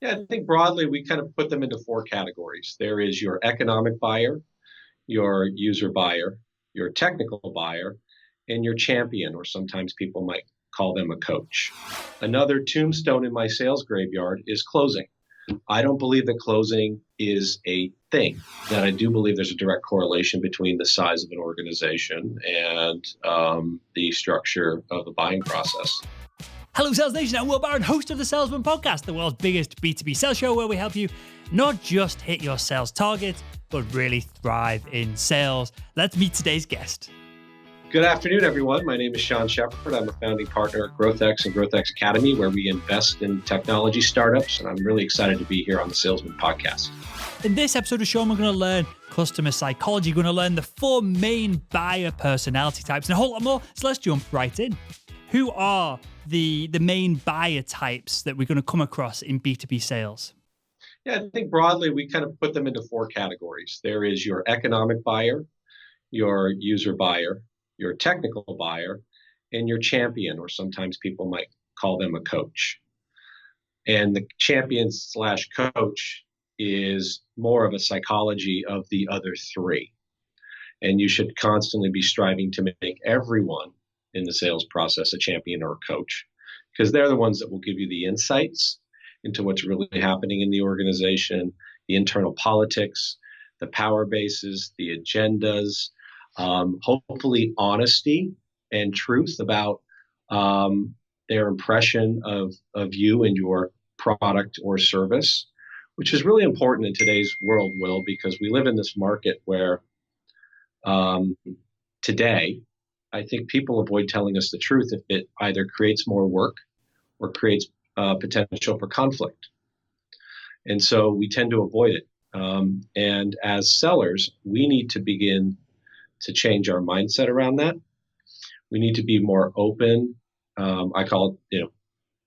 Yeah, I think broadly we kind of put them into four categories. There is your economic buyer, your user buyer, your technical buyer, and your champion, or sometimes people might call them a coach. Another tombstone in my sales graveyard is closing. I don't believe that closing is a thing. That I do believe there's a direct correlation between the size of an organization and the structure of the buying process. Hello, Sales Nation. I'm Will Barron, host of the Salesman Podcast, the world's biggest B2B sales show where we help you not just hit your sales targets, but really thrive in sales. Let's meet today's guest. Good afternoon, everyone. My name is Sean Sheppard. I'm a founding partner at GrowthX and GrowthX Academy, where we invest in technology startups, and I'm really excited to be here on the Salesman Podcast. In this episode of Sean, we're going to learn customer psychology. We're going to learn the four main buyer personality types and a whole lot more. So let's jump right in. Who are the main buyer types that we're going to come across in B2B sales? Yeah, I think broadly we kind of put them into four categories. There is your economic buyer, your user buyer, your technical buyer, and your champion, or sometimes people might call them a coach. And the champion slash coach is more of a psychology of the other three. And you should constantly be striving to make everyone in the sales process a champion or a coach, because they're the ones that will give you the insights into what's really happening in the organization, the internal politics, the power bases, the agendas, hopefully honesty and truth about their impression of you and your product or service, which is really important in today's world, Will, because we live in this market where today, I think people avoid telling us the truth if it either creates more work or creates potential for conflict. And so we tend to avoid it. And as sellers, we need to begin to change our mindset around that. We need to be more open. I call it,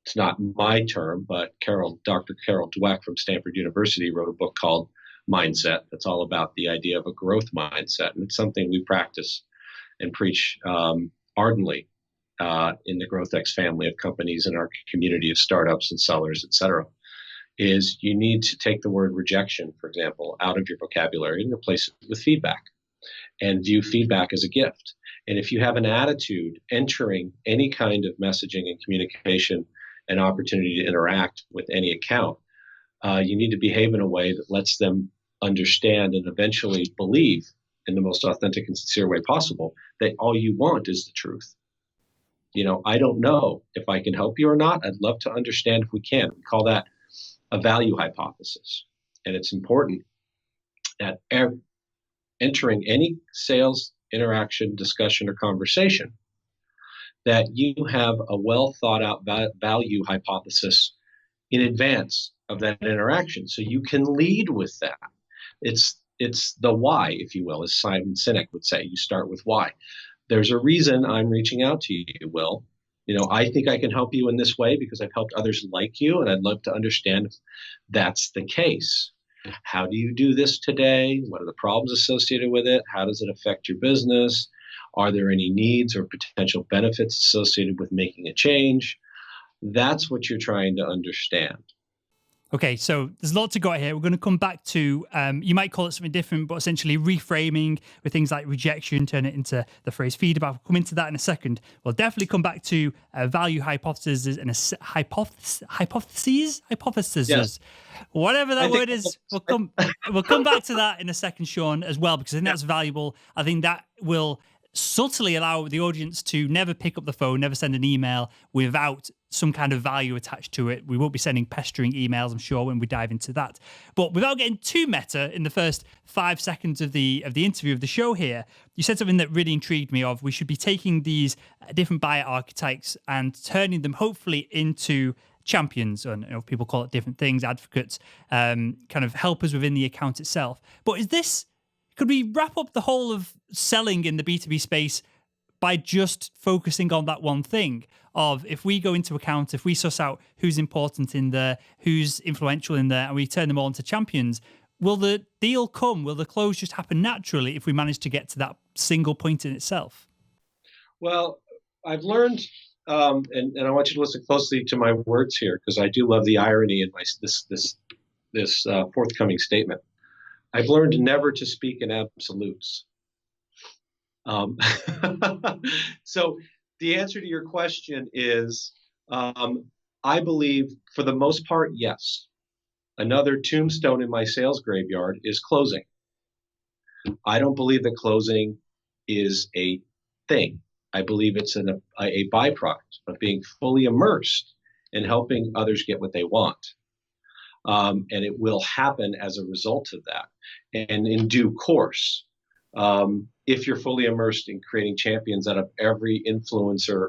it's not my term, but Dr. Carol Dweck from Stanford University wrote a book called Mindset. That's all about the idea of a growth mindset. And it's something we practice and preach ardently in the GrowthX family of companies and our community of startups and sellers, et cetera, is you need to take the word rejection, for example, out of your vocabulary and replace it with feedback and view feedback as a gift. And if you have an attitude entering any kind of messaging and communication and opportunity to interact with any account, you need to behave in a way that lets them understand and eventually believe in the most authentic and sincere way possible that all you want is the truth. I don't know if I can help you or not. I'd love to understand if we can. We call that a value hypothesis. And it's important that entering any sales interaction, discussion, or conversation, that you have a well thought out value hypothesis in advance of that interaction. So you can lead with that. It's the why, if you will, as Simon Sinek would say. You start with why. There's a reason I'm reaching out to you, Will. I think I can help you in this way because I've helped others like you, and I'd love to understand if that's the case. How do you do this today? What are the problems associated with it? How does it affect your business? Are there any needs or potential benefits associated with making a change? That's what you're trying to understand. Okay, so there's a lot to go at here. We're going to come back to, you might call it something different, but essentially reframing with things like rejection, turn it into the phrase feedback. We'll come into that in a second. We'll definitely come back to value hypotheses and hypotheses, yes. Whatever that word is. We'll come back to that in a second, Sean, as well, because I think that's valuable. I think that will subtly allow the audience to never pick up the phone, never send an email without some kind of value attached to it. We won't be sending pestering emails, I'm sure, when we dive into that. But without getting too meta in the first 5 seconds of the interview of the show here, you said something that really intrigued me of we should be taking these different buyer archetypes and turning them hopefully into champions, and people call it different things, advocates, kind of helpers within the account itself. But could we wrap up the whole of selling in the B2B space by just focusing on that one thing of if we go into account, if we suss out who's important in there, who's influential in there, and we turn them all into champions, will the deal come? Will the close just happen naturally if we manage to get to that single point in itself? Well, I've learned and I want you to listen closely to my words here, because I do love the irony in this forthcoming statement. I've learned never to speak in absolutes. So the answer to your question is, I believe for the most part, yes. Another tombstone in my sales graveyard is closing. I don't believe that closing is a thing. I believe it's a byproduct of being fully immersed in helping others get what they want. And it will happen as a result of that. And in due course, if you're fully immersed in creating champions out of every influencer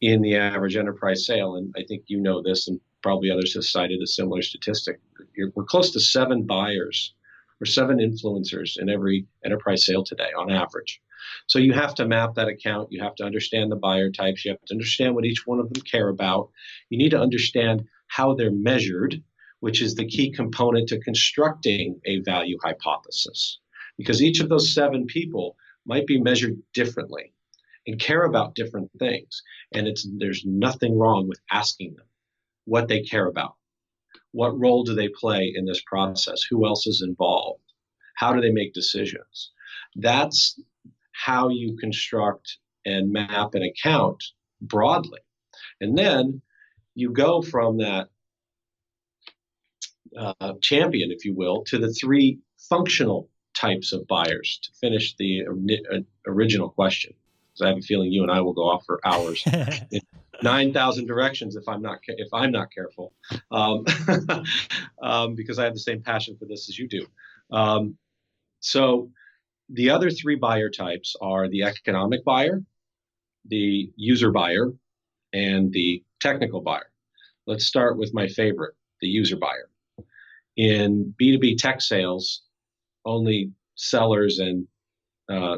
in the average enterprise sale, and I think you know this, and probably others have cited a similar statistic, we're close to 7 buyers or 7 influencers in every enterprise sale today on average. So you have to map that account. You have to understand the buyer types. You have to understand what each one of them care about. You need to understand how they're measured, which is the key component to constructing a value hypothesis. Because each of those 7 people might be measured differently and care about different things. And there's nothing wrong with asking them what they care about. What role do they play in this process? Who else is involved? How do they make decisions? That's how you construct and map an account broadly. And then you go from that champion, if you will, to the 3 functional types of buyers to finish the original question. Because I have a feeling you and I will go off for hours. 9,000 directions if I'm not careful, because I have the same passion for this as you do. So the other 3 buyer types are the economic buyer, the user buyer, and the technical buyer. Let's start with my favorite, the user buyer. In B2B tech sales, only sellers and I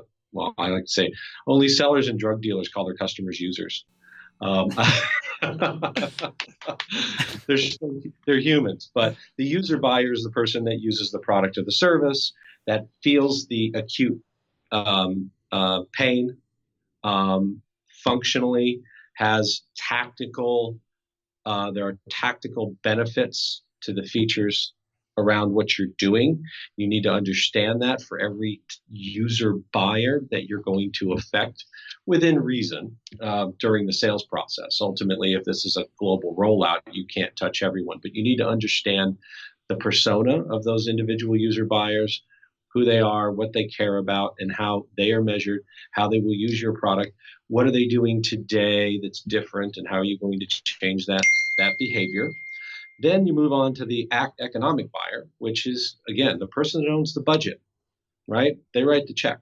like to say only sellers and drug dealers call their customers users. They're humans, but the user buyer is the person that uses the product or the service, that feels the acute pain, functionally has tactical, there are tactical benefits to the features around what you're doing. You need to understand that for every user buyer that you're going to affect within reason during the sales process. Ultimately, if this is a global rollout, you can't touch everyone, but you need to understand the persona of those individual user buyers, who they are, what they care about, and how they are measured, how they will use your product. What are they doing today that's different, and how are you going to change that behavior? Then you move on to the economic buyer, which is, again, the person that owns the budget, right? They write the check.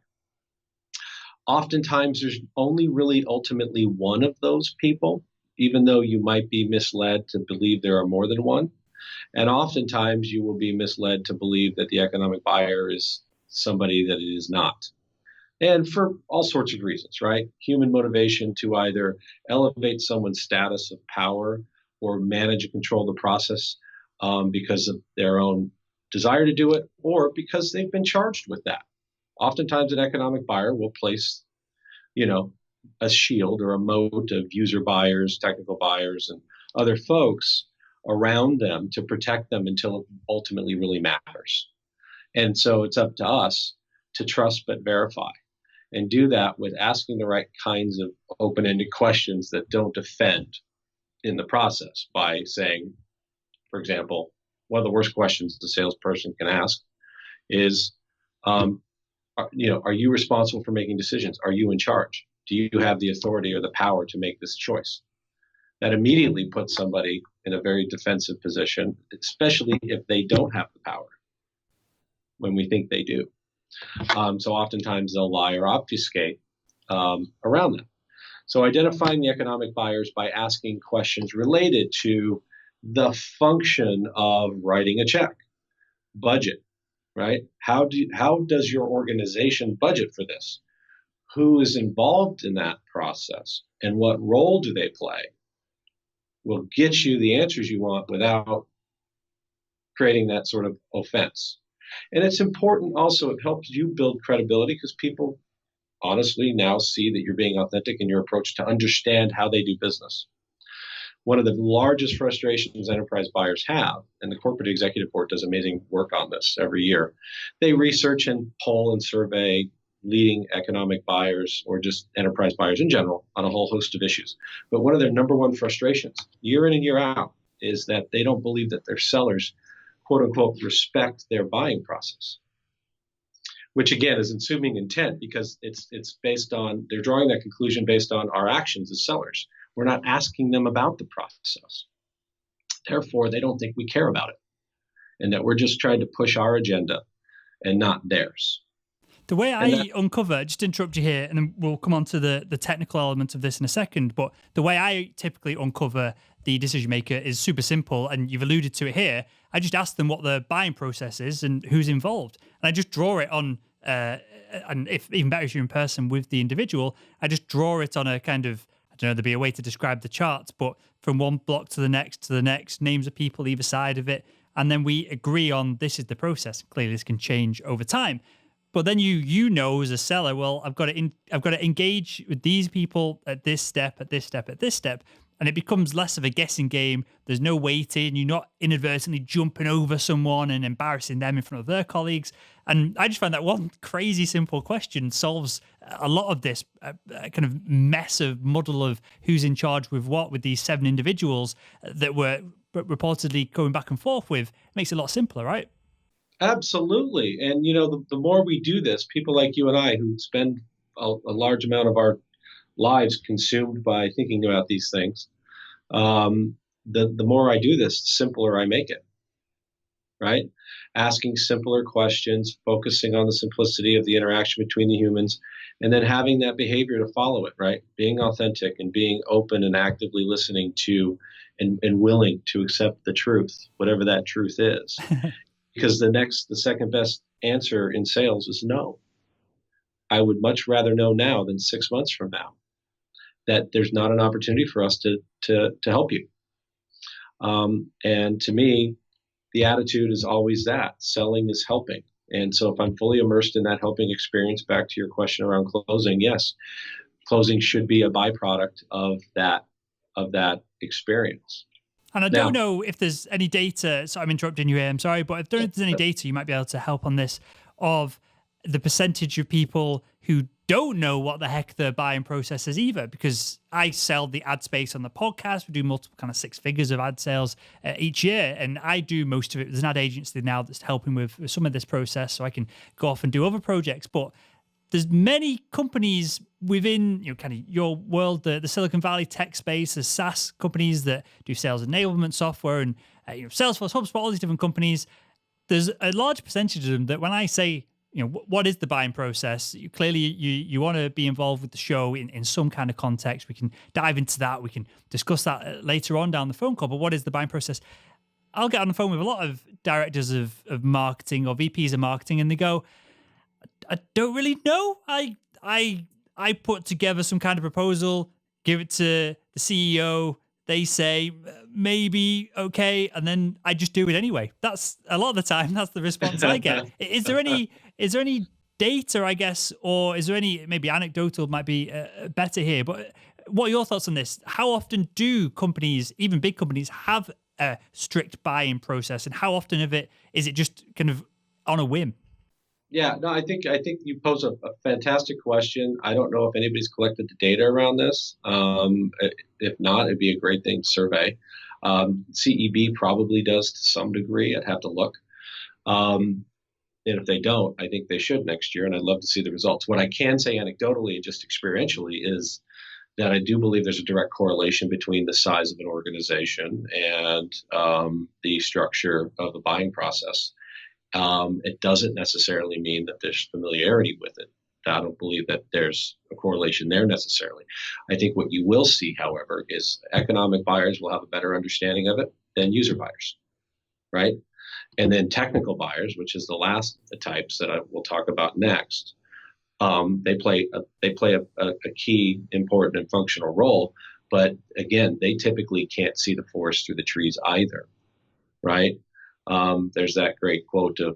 Oftentimes, there's only really ultimately one of those people, even though you might be misled to believe there are more than one. And oftentimes, you will be misled to believe that the economic buyer is somebody that it is not. And for all sorts of reasons, right? Human motivation to either elevate someone's status of power or manage and control the process because of their own desire to do it, or because they've been charged with that. Oftentimes, an economic buyer will place, a shield or a moat of user buyers, technical buyers, and other folks around them to protect them until it ultimately really matters. And so it's up to us to trust but verify, and do that with asking the right kinds of open-ended questions that don't offend in the process, by saying, for example, one of the worst questions the salesperson can ask is, are you responsible for making decisions? Are you in charge? Do you have the authority or the power to make this choice? That immediately puts somebody in a very defensive position, especially if they don't have the power when we think they do. So oftentimes they'll lie or obfuscate around them. So identifying the economic buyers by asking questions related to the function of writing a check, budget, right? How does your organization budget for this? Who is involved in that process, and what role do they play? Will get you the answers you want without creating that sort of offense. And it's important also, it helps you build credibility, because people honestly now see that you're being authentic in your approach to understand how they do business. One of the largest frustrations enterprise buyers have, and the Corporate Executive Board does amazing work on this every year, they research and poll and survey leading economic buyers or just enterprise buyers in general on a whole host of issues. But one of their number one frustrations, year in and year out, is that they don't believe that their sellers, quote unquote, respect their buying process. Which again is assuming intent, because it's based on, they're drawing that conclusion based on our actions as sellers. We're not asking them about the process. Therefore, they don't think we care about it, and that we're just trying to push our agenda and not theirs. The way I uncover, just to interrupt you here, and then we'll come on to the technical element of this in a second, but the way I typically uncover the decision maker is super simple, and you've alluded to it here. I just ask them what the buying process is and who's involved. And I just draw it on, and if even better if you're in person with the individual, I just draw it on a kind of, I don't know, there'd be a way to describe the charts, but from one block to the next, names of people either side of it, and then we agree on this is the process. Clearly this can change over time. But then you know as a seller, well, I've got to engage with these people at this step, and it becomes less of a guessing game. There's no waiting. You're not inadvertently jumping over someone and embarrassing them in front of their colleagues. And I just find that one crazy simple question solves a lot of this kind of mess of muddle of who's in charge with what with these 7 individuals that were reportedly going back and forth with. It makes it a lot simpler, right? Absolutely. And, the more we do this, people like you and I who spend a large amount of our lives consumed by thinking about these things, the more I do this, the simpler I make it, right? Asking simpler questions, focusing on the simplicity of the interaction between the humans, and then having that behavior to follow it, right? Being authentic and being open and actively listening to and willing to accept the truth, whatever that truth is. Because the second best answer in sales is no. I would much rather know now than 6 months from now that there's not an opportunity for us to help you. And to me, the attitude is always that selling is helping. And so if I'm fully immersed in that helping experience, back to your question around closing, yes, closing should be a byproduct of that experience. And I don't know if there's any data, so I'm interrupting you here, I'm sorry, but I don't know if there's any data you might be able to help on this of the percentage of people who don't know what the heck their buying process is either, because I sell the ad space on the podcast. We do multiple kind of 6 figures of ad sales each year, and I do most of it. There's an ad agency now that's helping with some of this process, so I can go off and do other projects, but there's many companies within kind of your world, the Silicon Valley tech space, the SaaS companies that do sales enablement software and Salesforce, HubSpot, all these different companies. There's a large percentage of them that when I say, what is the buying process? Clearly, you want to be involved with the show in some kind of context. We can dive into that. We can discuss that later on down the phone call. But what is the buying process? I'll get on the phone with a lot of directors of marketing or VPs of marketing, and they go, I don't really know. I put together some kind of proposal, give it to the CEO. They say maybe okay, and then I just do it anyway. That's a lot of the time. That's the response I get. Is there any data, I guess, or is there any maybe anecdotal might be better here? But what are your thoughts on this? How often do companies, even big companies, have a strict buying process, and how often of it is it just kind of on a whim? Yeah, no, I think you pose a fantastic question. I don't know if anybody's collected the data around this. If not, it'd be a great thing to survey. CEB probably does to some degree. I'd have to look. And if they don't, I think they should next year, and I'd love to see the results. What I can say anecdotally and just experientially is that I do believe there's a direct correlation between the size of an organization and the structure of the buying process. It doesn't necessarily mean that there's familiarity with it. I don't believe that there's a correlation there necessarily. I think what you will see, however, is economic buyers will have a better understanding of it than user buyers, right? And then technical buyers, which is the last of the types that I will talk about next, they play a key, important, and functional role. But again, they typically can't see the forest through the trees either, right? There's that great quote of,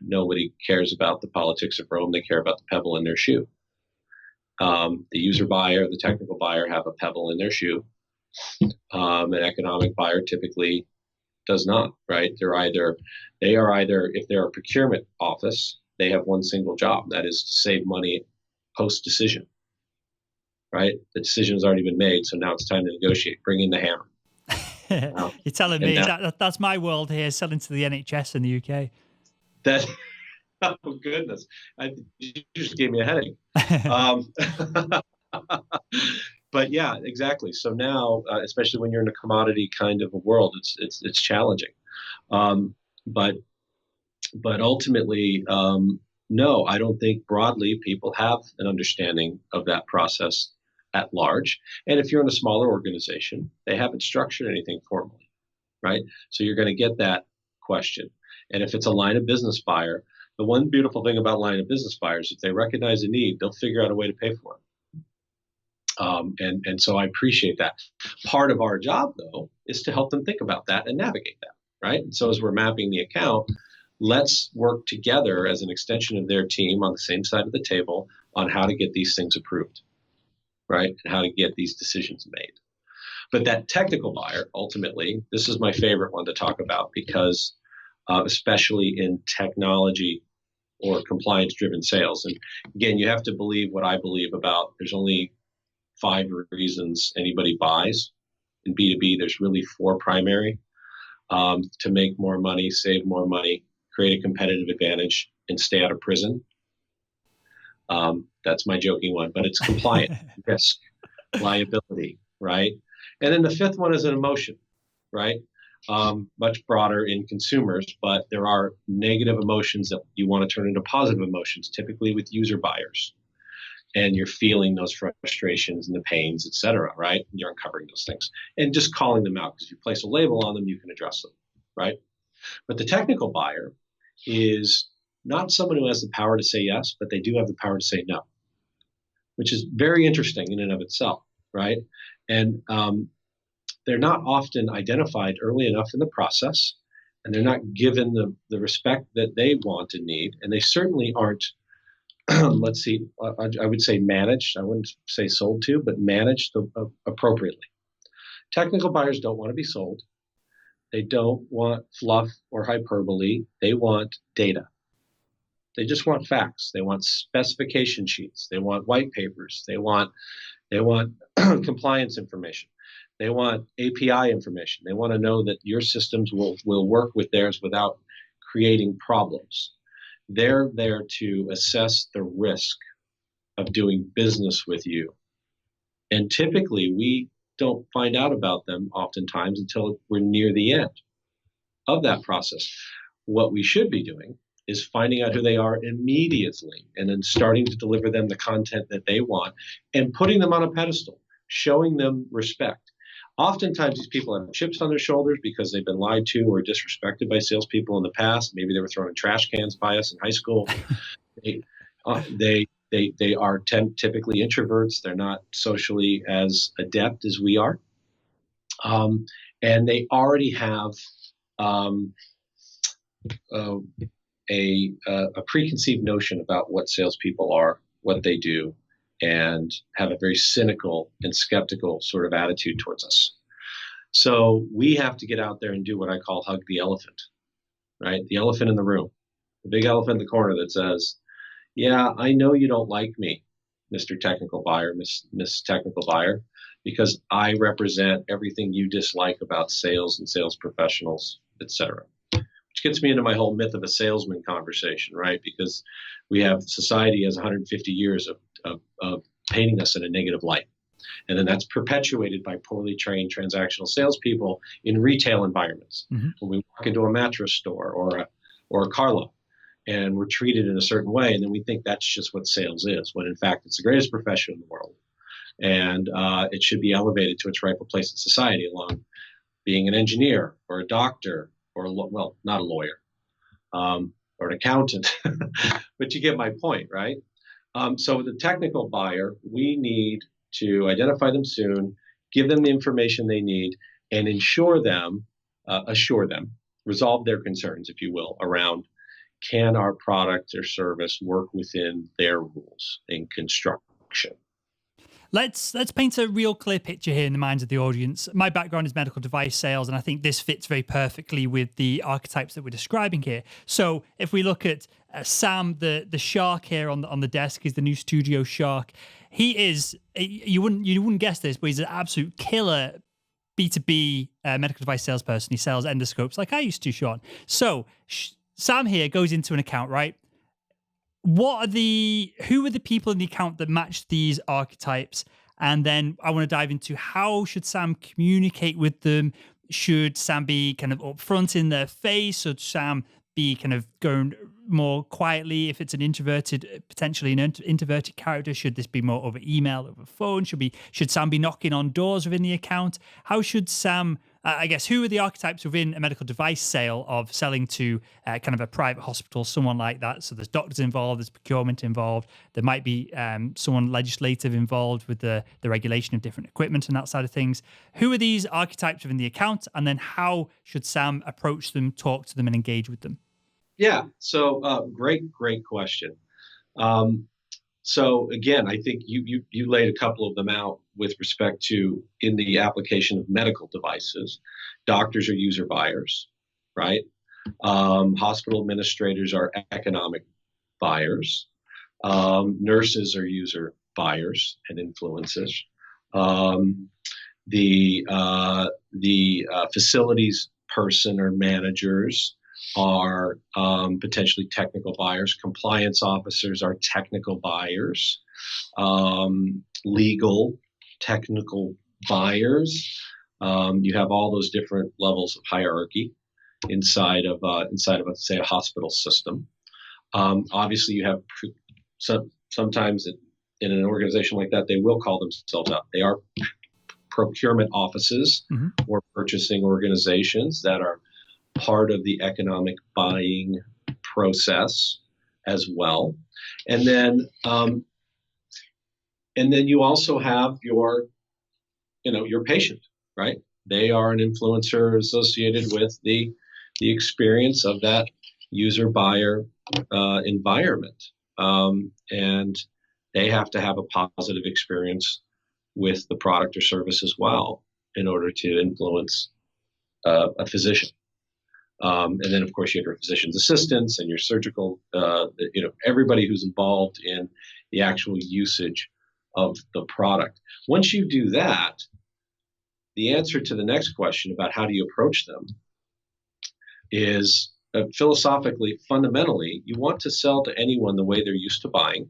nobody cares about the politics of Rome. They care about the pebble in their shoe. The user buyer, the technical buyer have a pebble in their shoe. An economic buyer typically does not, right? They are either, if they're a procurement office, they have one single job, that is to save money post-decision, right? The decision has already been made, so now it's time to negotiate. Bring in the hammer. You're telling me that's my world here, selling to the NHS in the UK. That, oh goodness, you just gave me a headache. But yeah, exactly. So now, especially when you're in a commodity kind of a world, it's challenging. But ultimately, no, I don't think broadly people have an understanding of that process at large. And if you're in a smaller organization, they haven't structured anything formally, right? So you're going to get that question. And if it's a line of business buyer, the one beautiful thing about line of business buyers, if they recognize a need, they'll figure out a way to pay for it. And so I appreciate that. Part of our job, though, is to help them think about that and navigate that, right? And so as we're mapping the account, let's work together as an extension of their team on the same side of the table on how to get these things approved, right? And how to get these decisions made. But that technical buyer, ultimately, this is my favorite one to talk about because especially in technology or compliance-driven sales. And again, you have to believe what I believe about there's only 5 reasons anybody buys. In B2B, there's really 4 primary: to make more money, save more money, create a competitive advantage, and stay out of prison. That's my joking one, but it's compliant, risk, liability, right? And then the 5th one is an emotion, right? Much broader in consumers, but there are negative emotions that you want to turn into positive emotions, typically with user buyers. And you're feeling those frustrations and the pains, et cetera, right? And you're uncovering those things and just calling them out, because if you place a label on them, you can address them, right? But the technical buyer is not someone who has the power to say yes, but they do have the power to say no, which is very interesting in and of itself, right? And they're not often identified early enough in the process, and they're not given the respect that they want and need, and they certainly aren't let's see, I would say managed. I wouldn't say sold to, but managed appropriately. Technical buyers don't want to be sold. They don't want fluff or hyperbole. They want data. They just want facts. They want specification sheets. They want white papers. They want compliance information. They want API information. They want to know that your systems will work with theirs without creating problems. They're there to assess the risk of doing business with you. And typically, we don't find out about them oftentimes until we're near the end of that process. What we should be doing is finding out who they are immediately and then starting to deliver them the content that they want and putting them on a pedestal, showing them respect. Oftentimes, these people have chips on their shoulders because they've been lied to or disrespected by salespeople in the past. Maybe they were thrown in trash cans by us in high school. They are typically introverts. They're not socially as adept as we are, and they already have a preconceived notion about what salespeople are, what they do, and have a very cynical and skeptical sort of attitude towards us. So we have to get out there and do what I call hug the elephant, right? The elephant in the room, the big elephant in the corner that says, yeah, I know you don't like me, Mr. Technical Buyer, Miss Technical Buyer, because I represent everything you dislike about sales and sales professionals, et cetera. Which gets me into my whole myth of a salesman conversation, right? Because we have society has 150 years of painting us in a negative light. And then that's perpetuated by poorly trained transactional salespeople in retail environments. Mm-hmm. When we walk into a mattress store or a car lot, and we're treated in a certain way, and then we think that's just what sales is, when in fact it's the greatest profession in the world. And it should be elevated to its rightful place in society, along being an engineer or a doctor or, well, not a lawyer, or an accountant. But you get my point, right? So with the technical buyer, we need to identify them soon, give them the information they need, and assure them, resolve their concerns, if you will, around can our product or service work within their rules in construction? Let's paint a real clear picture here in the minds of the audience. My background is medical device sales, and I think this fits very perfectly with the archetypes that we're describing here. So if we look at Sam, the shark here on the desk is the new studio shark. He is, you wouldn't guess this, but he's an absolute killer B2B medical device salesperson. He sells endoscopes like I used to, Sean. So Sam here goes into an account, right? Who are the people in the account that match these archetypes? And then I want to dive into how should Sam communicate with them? Should Sam be kind of upfront in their face? Should Sam be kind of going more quietly? If it's potentially an introverted character, should this be more over email, over phone? Should Sam be knocking on doors within the account? How should Sam, I guess, who are the archetypes within a medical device sale of selling to kind of a private hospital, someone like that? So there's doctors involved, there's procurement involved, there might be someone legislative involved with the regulation of different equipment and that side of things. Who are these archetypes within the account? And then how should Sam approach them, talk to them, and engage with them? Yeah, so great question. So again, I think you laid a couple of them out with respect to in the application of medical devices. Doctors are user buyers, right? Hospital administrators are economic buyers. Nurses are user buyers and influencers. The facilities person or managers are potentially technical buyers. Compliance officers are technical buyers. Legal, technical buyers. You have all those different levels of hierarchy inside of let's say a hospital system. Obviously, you have sometimes in an organization like that, they will call themselves out. They are procurement offices or purchasing organizations that are part of the economic buying process as well. And then you also have your patient, right? They are an influencer associated with the experience of that user buyer environment. And they have to have a positive experience with the product or service as well in order to influence a physician. And then, of course, you have your physician's assistants and your surgical, everybody who's involved in the actual usage of the product. Once you do that, the answer to the next question about how do you approach them is philosophically, fundamentally, you want to sell to anyone the way they're used to buying,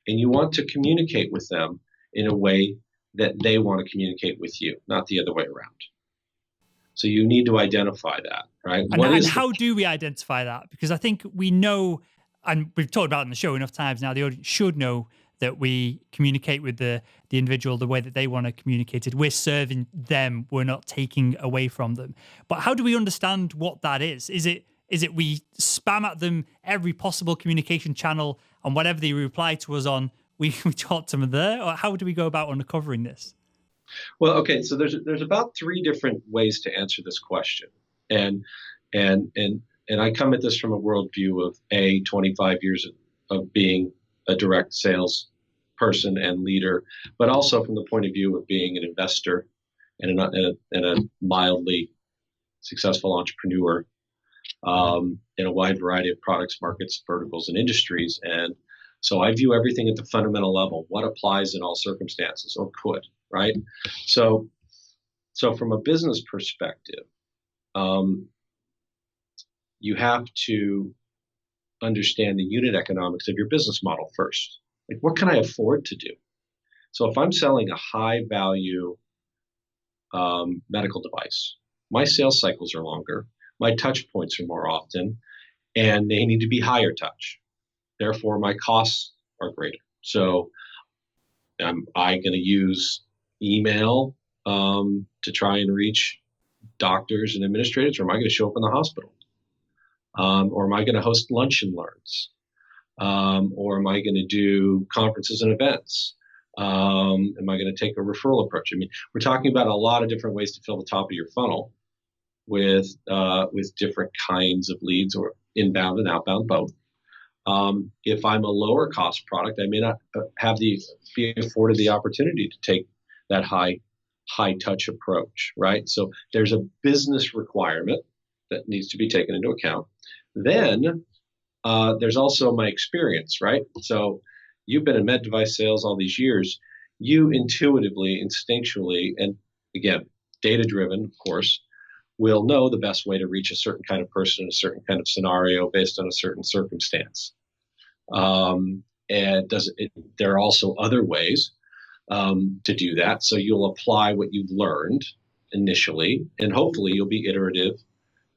and you want to communicate with them in a way that they want to communicate with you, not the other way around. So you need to identify that, right? And how do we identify that? Because I think we know, and we've talked about it in the show enough times now, the audience should know that we communicate with the individual the way that they want to communicate it. We're serving them. We're not taking away from them. But how do we understand what that is? Is it we spam at them every possible communication channel, and whatever they reply to us on, we talk to them there? Or how do we go about uncovering this? Well, okay, so there's about three different ways to answer this question, and I come at this from a worldview of 25 years of being a direct sales person and leader, but also from the point of view of being an investor and a mildly successful entrepreneur in a wide variety of products, markets, verticals, and industries. And so I view everything at the fundamental level, what applies in all circumstances or could, right? So from a business perspective, you have to understand the unit economics of your business model first. Like, what can I afford to do? So if I'm selling a high value medical device, my sales cycles are longer, my touch points are more often, and they need to be higher touch. Therefore, my costs are greater. So am I going to use email to try and reach doctors and administrators, or am I going to show up in the hospital? Or am I going to host lunch and learns? Or am I going to do conferences and events? Am I going to take a referral approach? I mean, we're talking about a lot of different ways to fill the top of your funnel. with different kinds of leads, or inbound and outbound both. If I'm a lower cost product, I may not be afforded the opportunity to take that high touch approach, right? So there's a business requirement that needs to be taken into account. Then there's also my experience, right? So you've been in med device sales all these years. You intuitively, instinctually, and again, data driven, of course, will know the best way to reach a certain kind of person in a certain kind of scenario based on a certain circumstance. And there are also other ways to do that. So you'll apply what you've learned initially, and hopefully you'll be iterative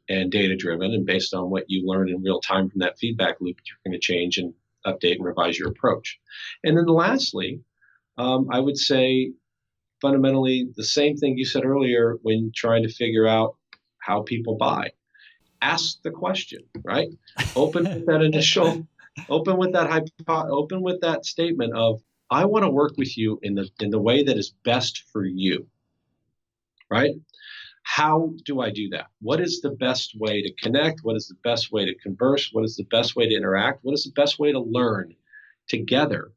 and data driven. And based on what you learn in real time from that feedback loop, you're going to change and update and revise your approach. And then lastly, I would say fundamentally the same thing you said earlier when trying to figure out how people buy. Ask the question, right? Open with that initial, open with that statement of, I want to work with you in the way that is best for you, right? How do I do that? What is the best way to connect? What is the best way to converse? What is the best way to interact? What is the best way to learn together?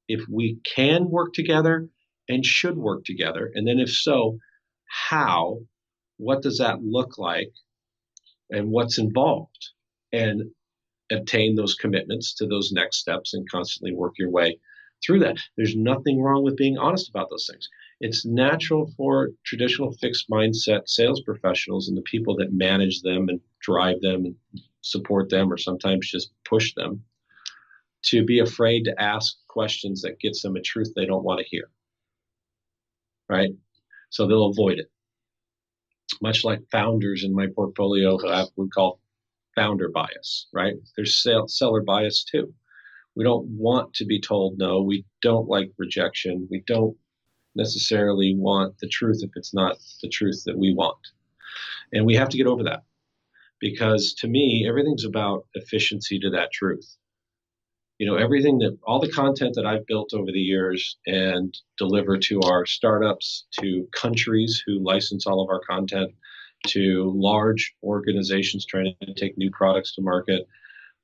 If we can work together and should work together, and then if so, how? What does that look like? And what's involved? And obtain those commitments to those next steps and constantly work your way through that. There's nothing wrong with being honest about those things. It's natural for traditional fixed mindset sales professionals and the people that manage them and drive them and support them, or sometimes just push them, to be afraid to ask questions that gets them a truth they don't want to hear, right? So they'll avoid it. Much like founders in my portfolio who I would call founder bias, right? There's seller bias too. We don't want to be told no. We don't like rejection. We don't necessarily want the truth if it's not the truth that we want. And we have to get over that, because to me, everything's about efficiency to that truth. All the content that I've built over the years and deliver to our startups, to countries who license all of our content, to large organizations trying to take new products to market,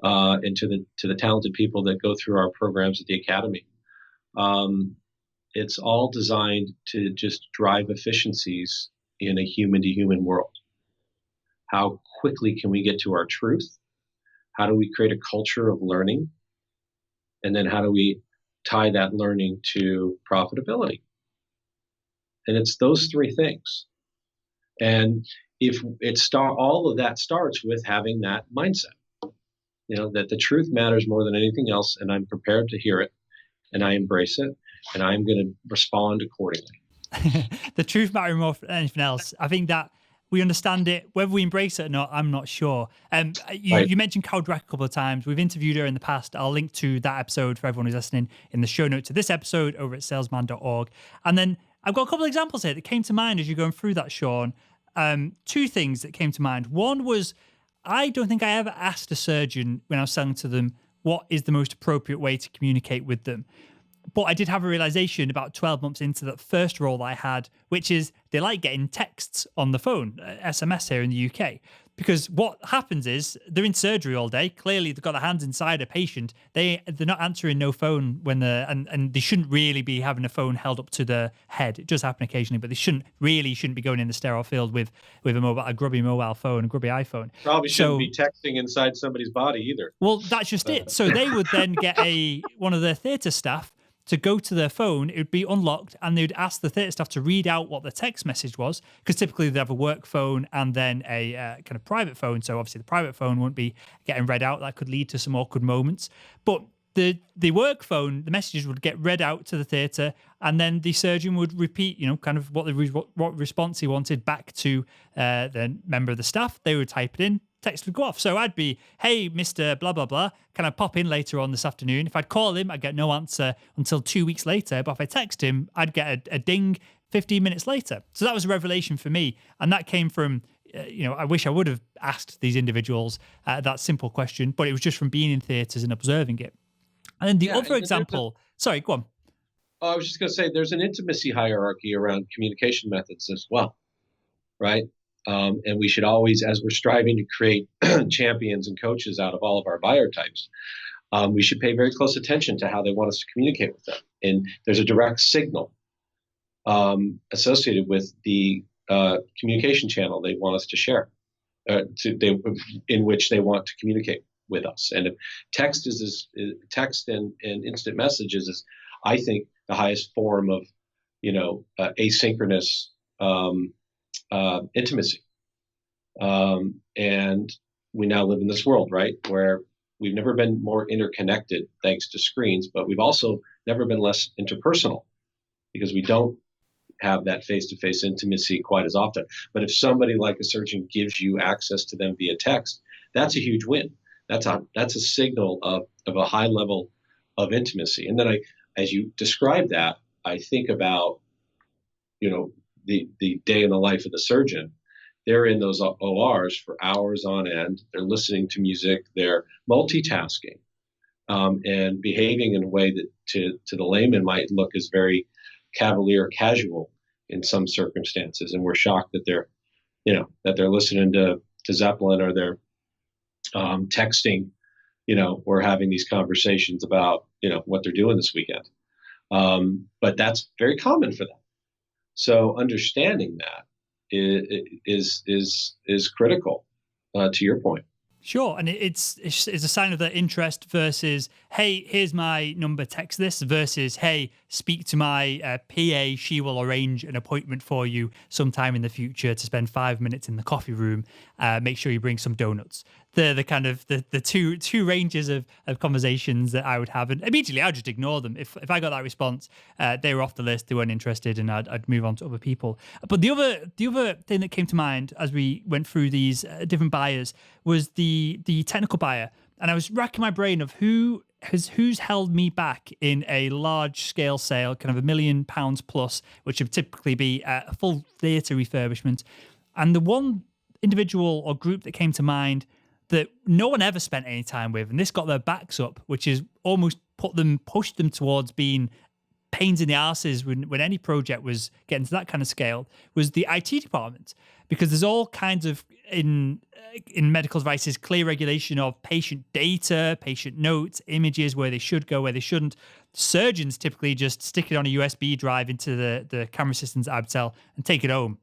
and to the talented people that go through our programs at the Academy. It's all designed to just drive efficiencies in a human-to-human world. How quickly can we get to our truth? How do we create a culture of learning? And then how do we tie that learning to profitability? And it's those three things. And if all of that starts with having that mindset, that the truth matters more than anything else, and I'm prepared to hear it, and I embrace it, and I'm going to respond accordingly. The truth matters more than anything else. I think that we understand it. Whether we embrace it or not, I'm not sure. You mentioned Carol Dweck a couple of times. We've interviewed her in the past. I'll link to that episode for everyone who's listening in the show notes to this episode over at salesman.red. And then I've got a couple of examples here that came to mind as you're going through that, Sean. Two things that came to mind. One was, I don't think I ever asked a surgeon when I was selling to them what is the most appropriate way to communicate with them. But I did have a realization about 12 months into that first role I had, which is they like getting texts on the phone, SMS here in the UK. Because what happens is they're in surgery all day. Clearly, they've got their hands inside a patient. They're not answering no phone when and they shouldn't really be having a phone held up to the head. It does happen occasionally, but they shouldn't be going in the sterile field with a grubby mobile phone, a grubby iPhone. Probably shouldn't be texting inside somebody's body either. Well, that's just it. So they would then get one of their theatre staff to go to their phone. It would be unlocked, and they'd ask the theatre staff to read out what the text message was, because typically they'd have a work phone and then a kind of private phone. So obviously the private phone wouldn't be getting read out. That could lead to some awkward moments. But the work phone, the messages would get read out to the theatre, and then the surgeon would repeat, kind of what response he wanted back to the member of the staff. They would type it in. Text would go off. So I'd be, hey, Mr. blah, blah, blah, can I pop in later on this afternoon? If I'd call him, I'd get no answer until 2 weeks later. But if I text him, I'd get a ding 15 minutes later. So that was a revelation for me. And that came from, I wish I would have asked these individuals that simple question, but it was just from being in theatres and observing it. And then the other example, sorry, go on. Oh, I was just going to say, there's an intimacy hierarchy around communication methods as well, right? And we should always, as we're striving to create champions and coaches out of all of our biotypes, we should pay very close attention to how they want us to communicate with them. And there's a direct signal associated with the communication channel they want us to share, in which they want to communicate with us. And if text text and instant messages is, I think, the highest form of, asynchronous intimacy. And we now live in this world, right, where we've never been more interconnected thanks to screens, but we've also never been less interpersonal because we don't have that face-to-face intimacy quite as often. But if somebody like a surgeon gives you access to them via text, that's a huge win. That's a signal of a high level of intimacy. And then as you describe that, I think about, the day in the life of the surgeon. They're in those ORs for hours on end. They're listening to music. They're multitasking and behaving in a way that to the layman might look as very cavalier, casual in some circumstances. And we're shocked that they're listening to Zeppelin, or they're texting, or having these conversations about, what they're doing this weekend. But that's very common for them. So understanding that is critical, to your point. Sure, and it's a sign of their interest versus, hey, here's my number, text this, versus, hey, speak to my PA, she will arrange an appointment for you sometime in the future to spend 5 minutes in the coffee room. Make sure you bring some donuts. The kind of the two ranges of conversations that I would have, and immediately I'd just ignore them. If I got that response, they were off the list, they weren't interested, and I'd move on to other people. But the other thing that came to mind as we went through these different buyers was the technical buyer, and I was racking my brain of who's held me back in a large scale sale, kind of £1 million plus, which would typically be a full theatre refurbishment. And the one individual or group that came to mind that no one ever spent any time with, and this got their backs up, which is almost pushed them towards being pains in the arses when any project was getting to that kind of scale, was the IT department. Because there's all kinds of, in medical devices, clear regulation of patient data, patient notes, images, where they should go, where they shouldn't. Surgeons typically just stick it on a USB drive into the camera systems I would sell and take it home.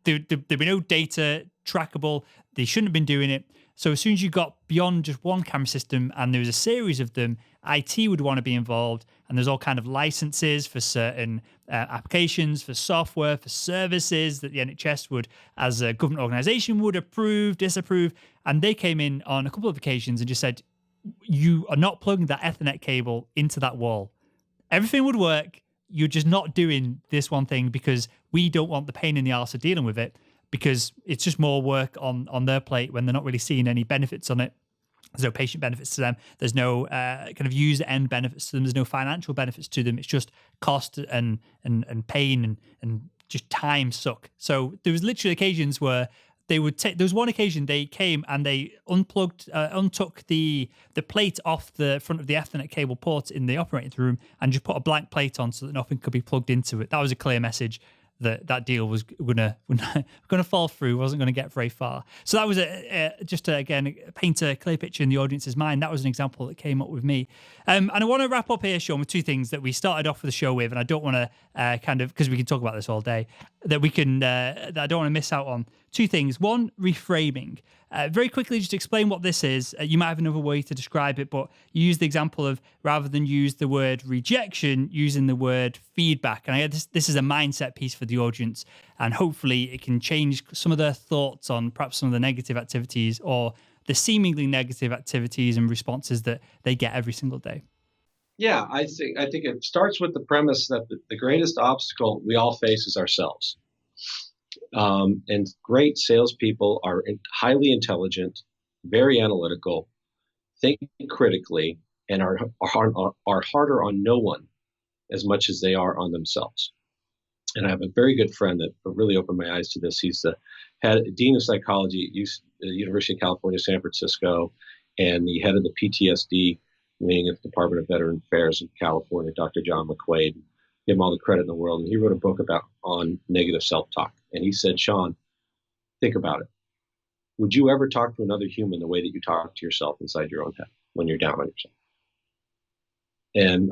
There'd be no data trackable. They shouldn't have been doing it. So as soon as you got beyond just one camera system and there was a series of them, IT would want to be involved. And there's all kind of licenses for certain applications, for software, for services that the NHS would, as a government organization, would approve, disapprove. And they came in on a couple of occasions and just said, you are not plugging that Ethernet cable into that wall. Everything would work. You're just not doing this one thing because we don't want the pain in the arse of dealing with it, because it's just more work on their plate when they're not really seeing any benefits on it. There's no patient benefits to them. There's no kind of user end benefits to them. There's no financial benefits to them. It's just cost and pain and just time suck. So there was literally occasions where they would take. There was one occasion they came and they untook the plate off the front of the Ethernet cable port in the operating room and just put a blank plate on so that nothing could be plugged into it. That was a clear message that deal was gonna fall through, wasn't going to get very far. So that was just to, again, paint a clear picture in the audience's mind. That was an example that came up with me. And I want to wrap up here, Sean, with two things that we started off with the show with, and I don't want to kind of, because we can talk about this all day, that I don't want to miss out on. Two things. One, reframing. Very quickly, just explain what this is. You might have another way to describe it, but you use the example of, rather than use the word rejection, using the word feedback. And this is a mindset piece for the audience, and hopefully it can change some of their thoughts on perhaps some of the negative activities or the seemingly negative activities and responses that they get every single day. Yeah, I think it starts with the premise that the greatest obstacle we all face is ourselves. And great salespeople are highly intelligent, very analytical, think critically, and are harder on no one as much as they are on themselves. And I have a very good friend that really opened my eyes to this. He's the dean of psychology at the University of California, San Francisco, and the head of the PTSD wing of the Department of Veteran Affairs in California, Dr. John McQuaid. Give him all the credit in the world. And he wrote a book on negative self-talk. And he said, Sean, Think about it. Would you ever talk to another human the way that you talk to yourself inside your own head when you're down on yourself? And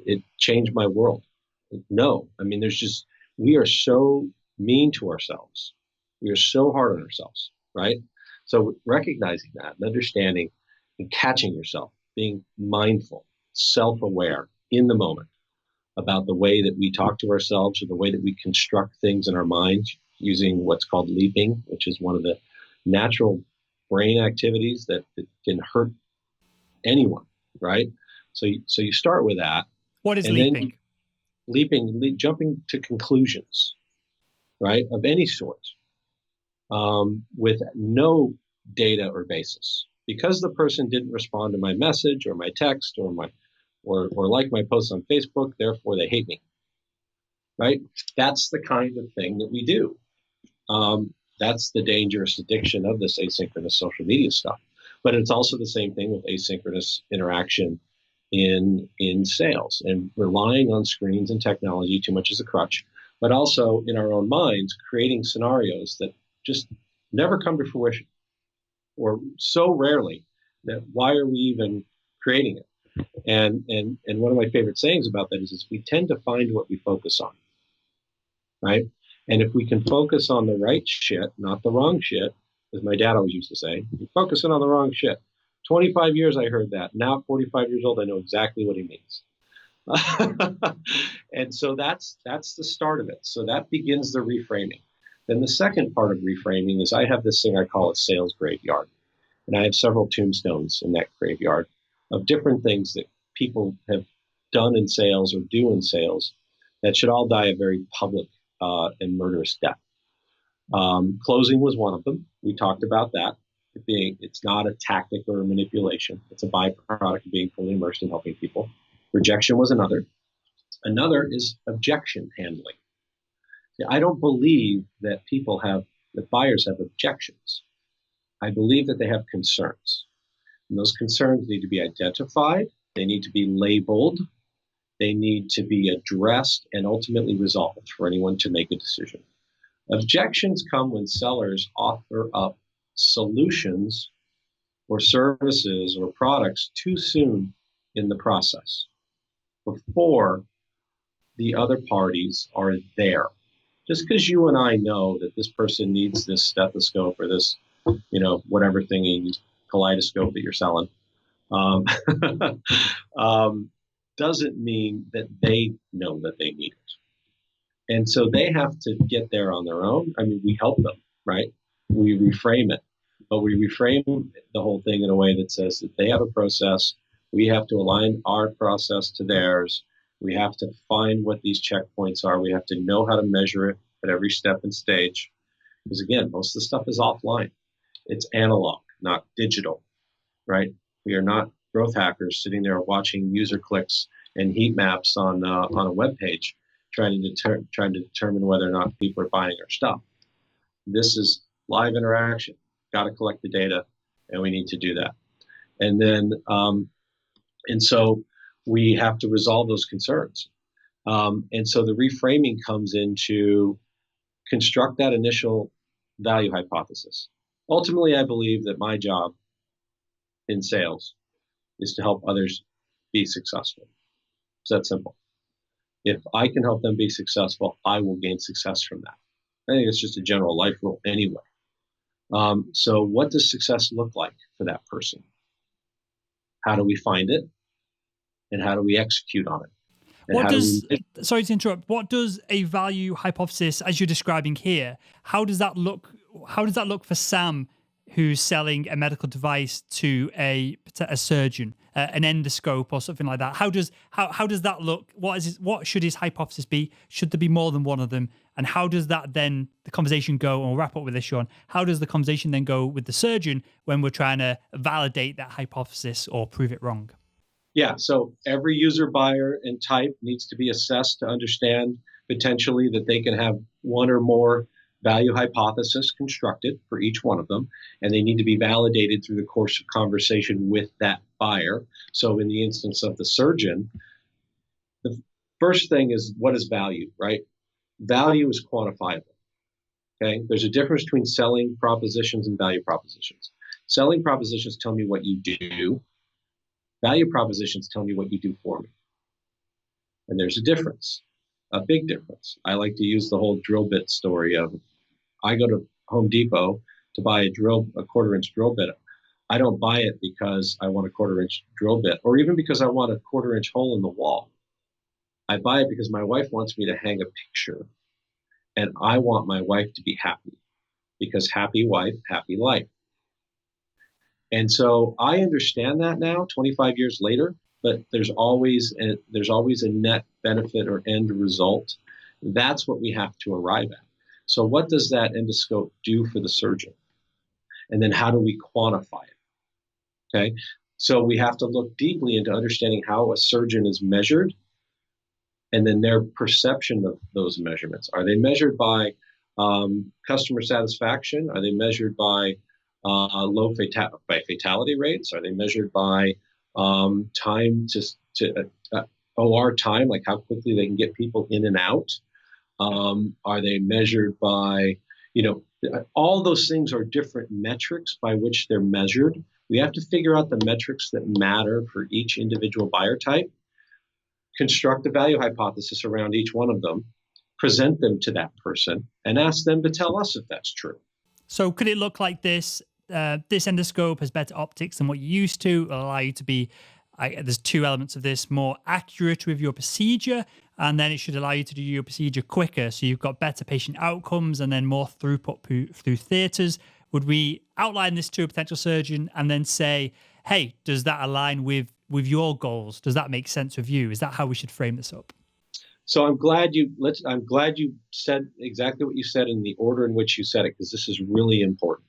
it changed my world. No, I mean, we are so mean to ourselves. We are so hard on ourselves, right? So recognizing that and understanding and catching yourself, being mindful, self-aware in the moment about the way that we talk to ourselves or the way that we construct things in our minds using what's called leaping, which is one of the natural brain activities that can hurt anyone, right? So you start with that. What is and leaping? Then jumping to conclusions, right, of any sort, with no data or basis. Because the person didn't respond to my message or my text or like my post on Facebook, therefore they hate me, right? That's the kind of thing that we do. That's the dangerous addiction of this asynchronous social media stuff. But it's also the same thing with asynchronous interaction in sales and relying on screens and technology too much as a crutch, but also in our own minds, creating scenarios that just never come to fruition, or so rarely that why are we even creating it? And one of my favorite sayings about that is we tend to find what we focus on, right? And if we can focus on the right shit, not the wrong shit, as my dad always used to say, you're focusing on the wrong shit. 25 years I heard that. Now at 45 years old, I know exactly what he means. And so that's the start of it. So that begins the reframing. Then the second part of reframing is I have this thing I call a sales graveyard. And I have several tombstones in that graveyard of different things that people have done in sales or do in sales that should all die a very public and murderous death. Closing was one of them. We talked about that. It's not a tactic or a manipulation. It's a byproduct of being fully immersed in helping people. Rejection was another. Another is objection handling. I don't believe that buyers have objections. I believe that they have concerns. And those concerns need to be identified. They need to be labeled. They need to be addressed and ultimately resolved for anyone to make a decision. Objections come when sellers offer up solutions or services or products too soon in the process, before the other parties are there. Just because you and I know that this person needs this stethoscope or this, whatever thingy, kaleidoscope that you're selling, doesn't mean that they know that they need it. And so they have to get there on their own. I mean, we help them, right? We reframe it, but we reframe the whole thing in a way that says that they have a process. We have to align our process to theirs. We have to find what these checkpoints are. We have to know how to measure it at every step and stage. Because again, most of the stuff is offline. It's analog, not digital, right? We are not growth hackers sitting there watching user clicks and heat maps on a web page, trying to determine whether or not people are buying our stuff. This is live interaction. Got to collect the data, and we need to do that. And then, and so we have to resolve those concerns. And so the reframing comes into construct that initial value hypothesis. Ultimately, I believe that my job in sales is to help others be successful. It's that simple. If I can help them be successful, I will gain success from that. I think it's just a general life rule anyway. So what does success look like for that person? How do we find it? And how do we execute on it? And sorry to interrupt, what does a value hypothesis, as you're describing here, how does that look for Sam, who's selling a medical device to a surgeon, an endoscope or something like that? How does that look? What should his hypothesis be? Should there be more than one of them? And how does that then, the conversation go, and we'll wrap up with this, Sean, how does the conversation then go with the surgeon when we're trying to validate that hypothesis or prove it wrong? Yeah, so every user, buyer, and type needs to be assessed to understand potentially that they can have one or more value hypothesis constructed for each one of them, and they need to be validated through the course of conversation with that buyer. So in the instance of the surgeon, the first thing is, what is value, right? Value is quantifiable. Okay, there's a difference between selling propositions and value propositions. Selling propositions tell me what you do. Value propositions tell me what you do for me. And there's a difference, a big difference. I like to use the whole drill bit story of I go to Home Depot to buy a quarter-inch drill bit. I don't buy it because I want a quarter-inch drill bit or even because I want a quarter-inch hole in the wall. I buy it because my wife wants me to hang a picture, and I want my wife to be happy because happy wife, happy life. And so I understand that now, 25 years later, but there's always a net benefit or end result. That's what we have to arrive at. So what does that endoscope do for the surgeon? And then how do we quantify it? Okay, so we have to look deeply into understanding how a surgeon is measured and then their perception of those measurements. Are they measured by customer satisfaction? Are they measured by fatality rates? Are they measured by time to OR time, like how quickly they can get people in and out? Are they measured by, all those things are different metrics by which they're measured. We have to figure out the metrics that matter for each individual buyer type, construct a value hypothesis around each one of them, present them to that person, and ask them to tell us if that's true. So could it look like this? This endoscope has better optics than what you used to. It'll allow you to be, there's two elements of this, more accurate with your procedure, and then it should allow you to do your procedure quicker. So you've got better patient outcomes and then more throughput through theaters. Would we outline this to a potential surgeon and then say, hey, does that align with your goals? Does that make sense with you? Is that how we should frame this up? So I'm glad you said exactly what you said in the order in which you said it, because this is really important.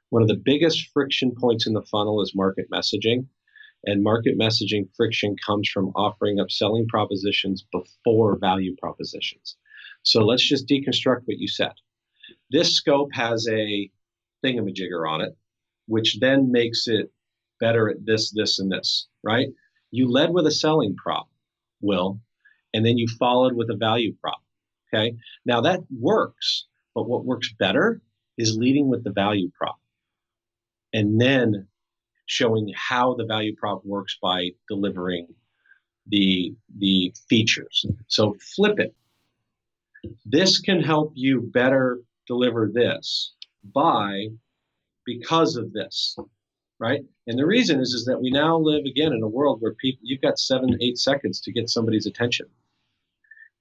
One of the biggest friction points in the funnel is market messaging, and market messaging friction comes from offering up selling propositions before value propositions. So let's just deconstruct what you said. This scope has a thingamajigger on it, which then makes it better at this, this, and this, right? You led with a selling prop, Will, and then you followed with a value prop, okay? Now that works, but what works better is leading with the value prop and then showing how the value prop works by delivering the features. So flip it. This can help you better deliver this because of this, right? And the reason is that we now live again in a world where you've got 7-8 seconds to get somebody's attention.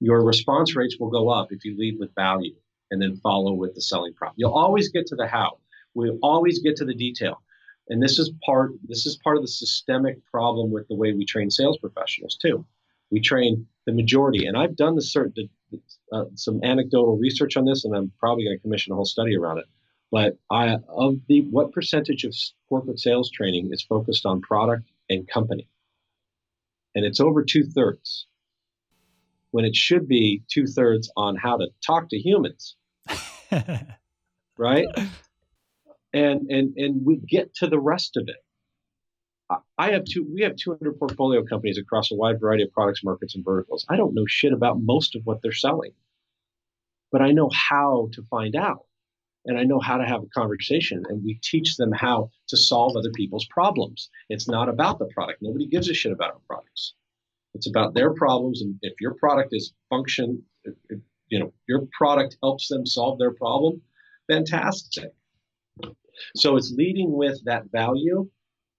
Your response rates will go up if you lead with value and then follow with the selling prop. You'll always get to the how. We'll always get to the detail. And this is part of the systemic problem with the way we train sales professionals too. We train the majority, and I've done some anecdotal research on this, and I'm probably going to commission a whole study around it. But what percentage of corporate sales training is focused on product and company? And it's over 2/3, when it should be 2/3 on how to talk to humans, right? And we get to the rest of it. We have 200 portfolio companies across a wide variety of products, markets, and verticals. I don't know shit about most of what they're selling, but I know how to find out, and I know how to have a conversation, and we teach them how to solve other people's problems. It's not about the product. Nobody gives a shit about our products. It's about their problems, and if your product your product helps them solve their problem, fantastic. So it's leading with that value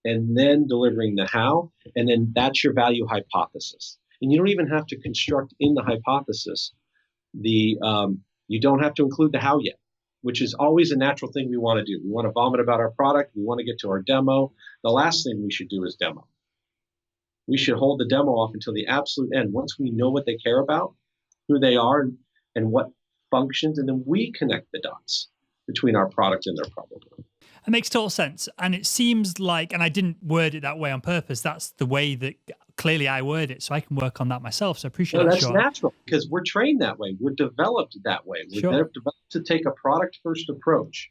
and then delivering the how, and then that's your value hypothesis. And you don't even have to construct in the hypothesis you don't have to include the how yet, which is always a natural thing we want to do. We want to vomit about our product. We want to get to our demo. The last thing we should do is demo. We should hold the demo off until the absolute end. Once we know what they care about, who they are, and what functions, and then we connect the dots between our product and their problem. It makes total sense. And it seems like, and I didn't word it that way on purpose, that's the way that clearly I word it, so I can work on that myself. So I appreciate that, that's Sean. Natural, because we're trained that way. We're developed that way. We're developed to take a product-first approach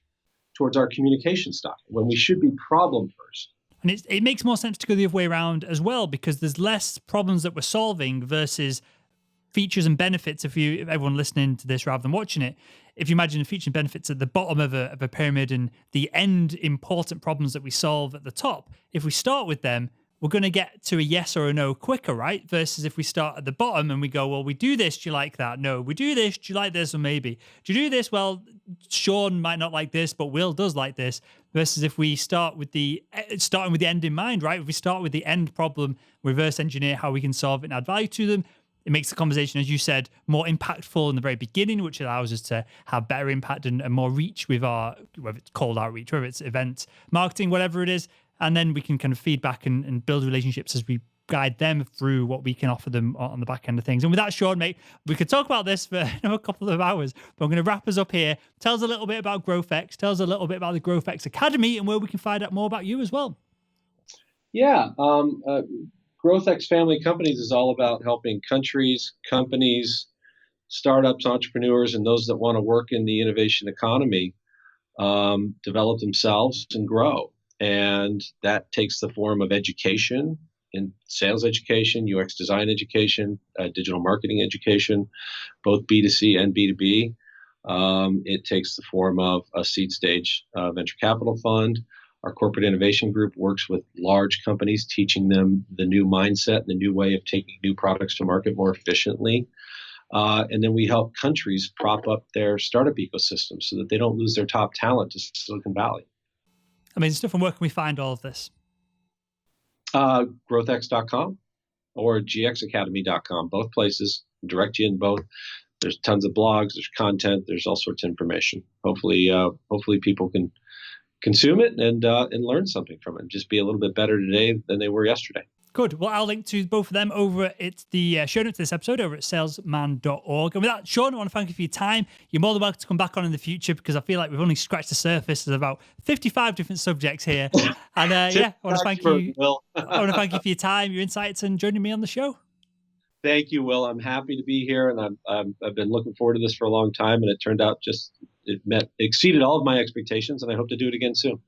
towards our communication style when we should be problem-first. And it makes more sense to go the other way around as well, because there's less problems that we're solving versus features and benefits. If everyone listening to this rather than watching it, if you imagine the features and benefits at the bottom of a pyramid and the end important problems that we solve at the top, if we start with them, we're going to get to a yes or a no quicker, right? Versus if we start at the bottom and we go, well, we do this, do you like that? No. We do this, do you like this? Or maybe. Do you do this? Well, Sean might not like this, but Will does like this. Versus if we start with starting with the end in mind, right? If we start with the end problem, reverse engineer how we can solve it and add value to them, it makes the conversation, as you said, more impactful in the very beginning, which allows us to have better impact and more reach with our, whether it's cold outreach, whether it's event marketing, whatever it is. And then we can kind of feedback and build relationships as we guide them through what we can offer them on the back end of things. And with that, Sean, mate, we could talk about this for a couple of hours, but I'm going to wrap us up here. Tell us a little bit about GrowthX. Tell us a little bit about the GrowthX Academy and where we can find out more about you as well. Yeah. GrowthX Family Companies is all about helping countries, companies, startups, entrepreneurs, and those that want to work in the innovation economy develop themselves and grow. And that takes the form of education, in sales education, UX design education, digital marketing education, both B2C and B2B. It takes the form of a seed stage venture capital fund. Our corporate innovation group works with large companies, teaching them the new mindset, the new way of taking new products to market more efficiently. And then we help countries prop up their startup ecosystem so that they don't lose their top talent to Silicon Valley. Amazing stuff. And where can we find all of this? GrowthX.com or gxacademy.com. Both places direct you in both. There's tons of blogs, there's content, there's all sorts of information. Hopefully people can consume it and learn something from it. Just be a little bit better today than they were yesterday. Good. Well, I'll link to both of them over at the show notes of this episode over at salesman.red. And with that, Sean, I want to thank you for your time. You're more than welcome to come back on in the future because I feel like we've only scratched the surface of about 55 different subjects here. And I want to thank you. I want to thank you for your time, your insights, and joining me on the show. Thank you, Will. I'm happy to be here, and I've been looking forward to this for a long time, and it turned out exceeded all of my expectations, and I hope to do it again soon.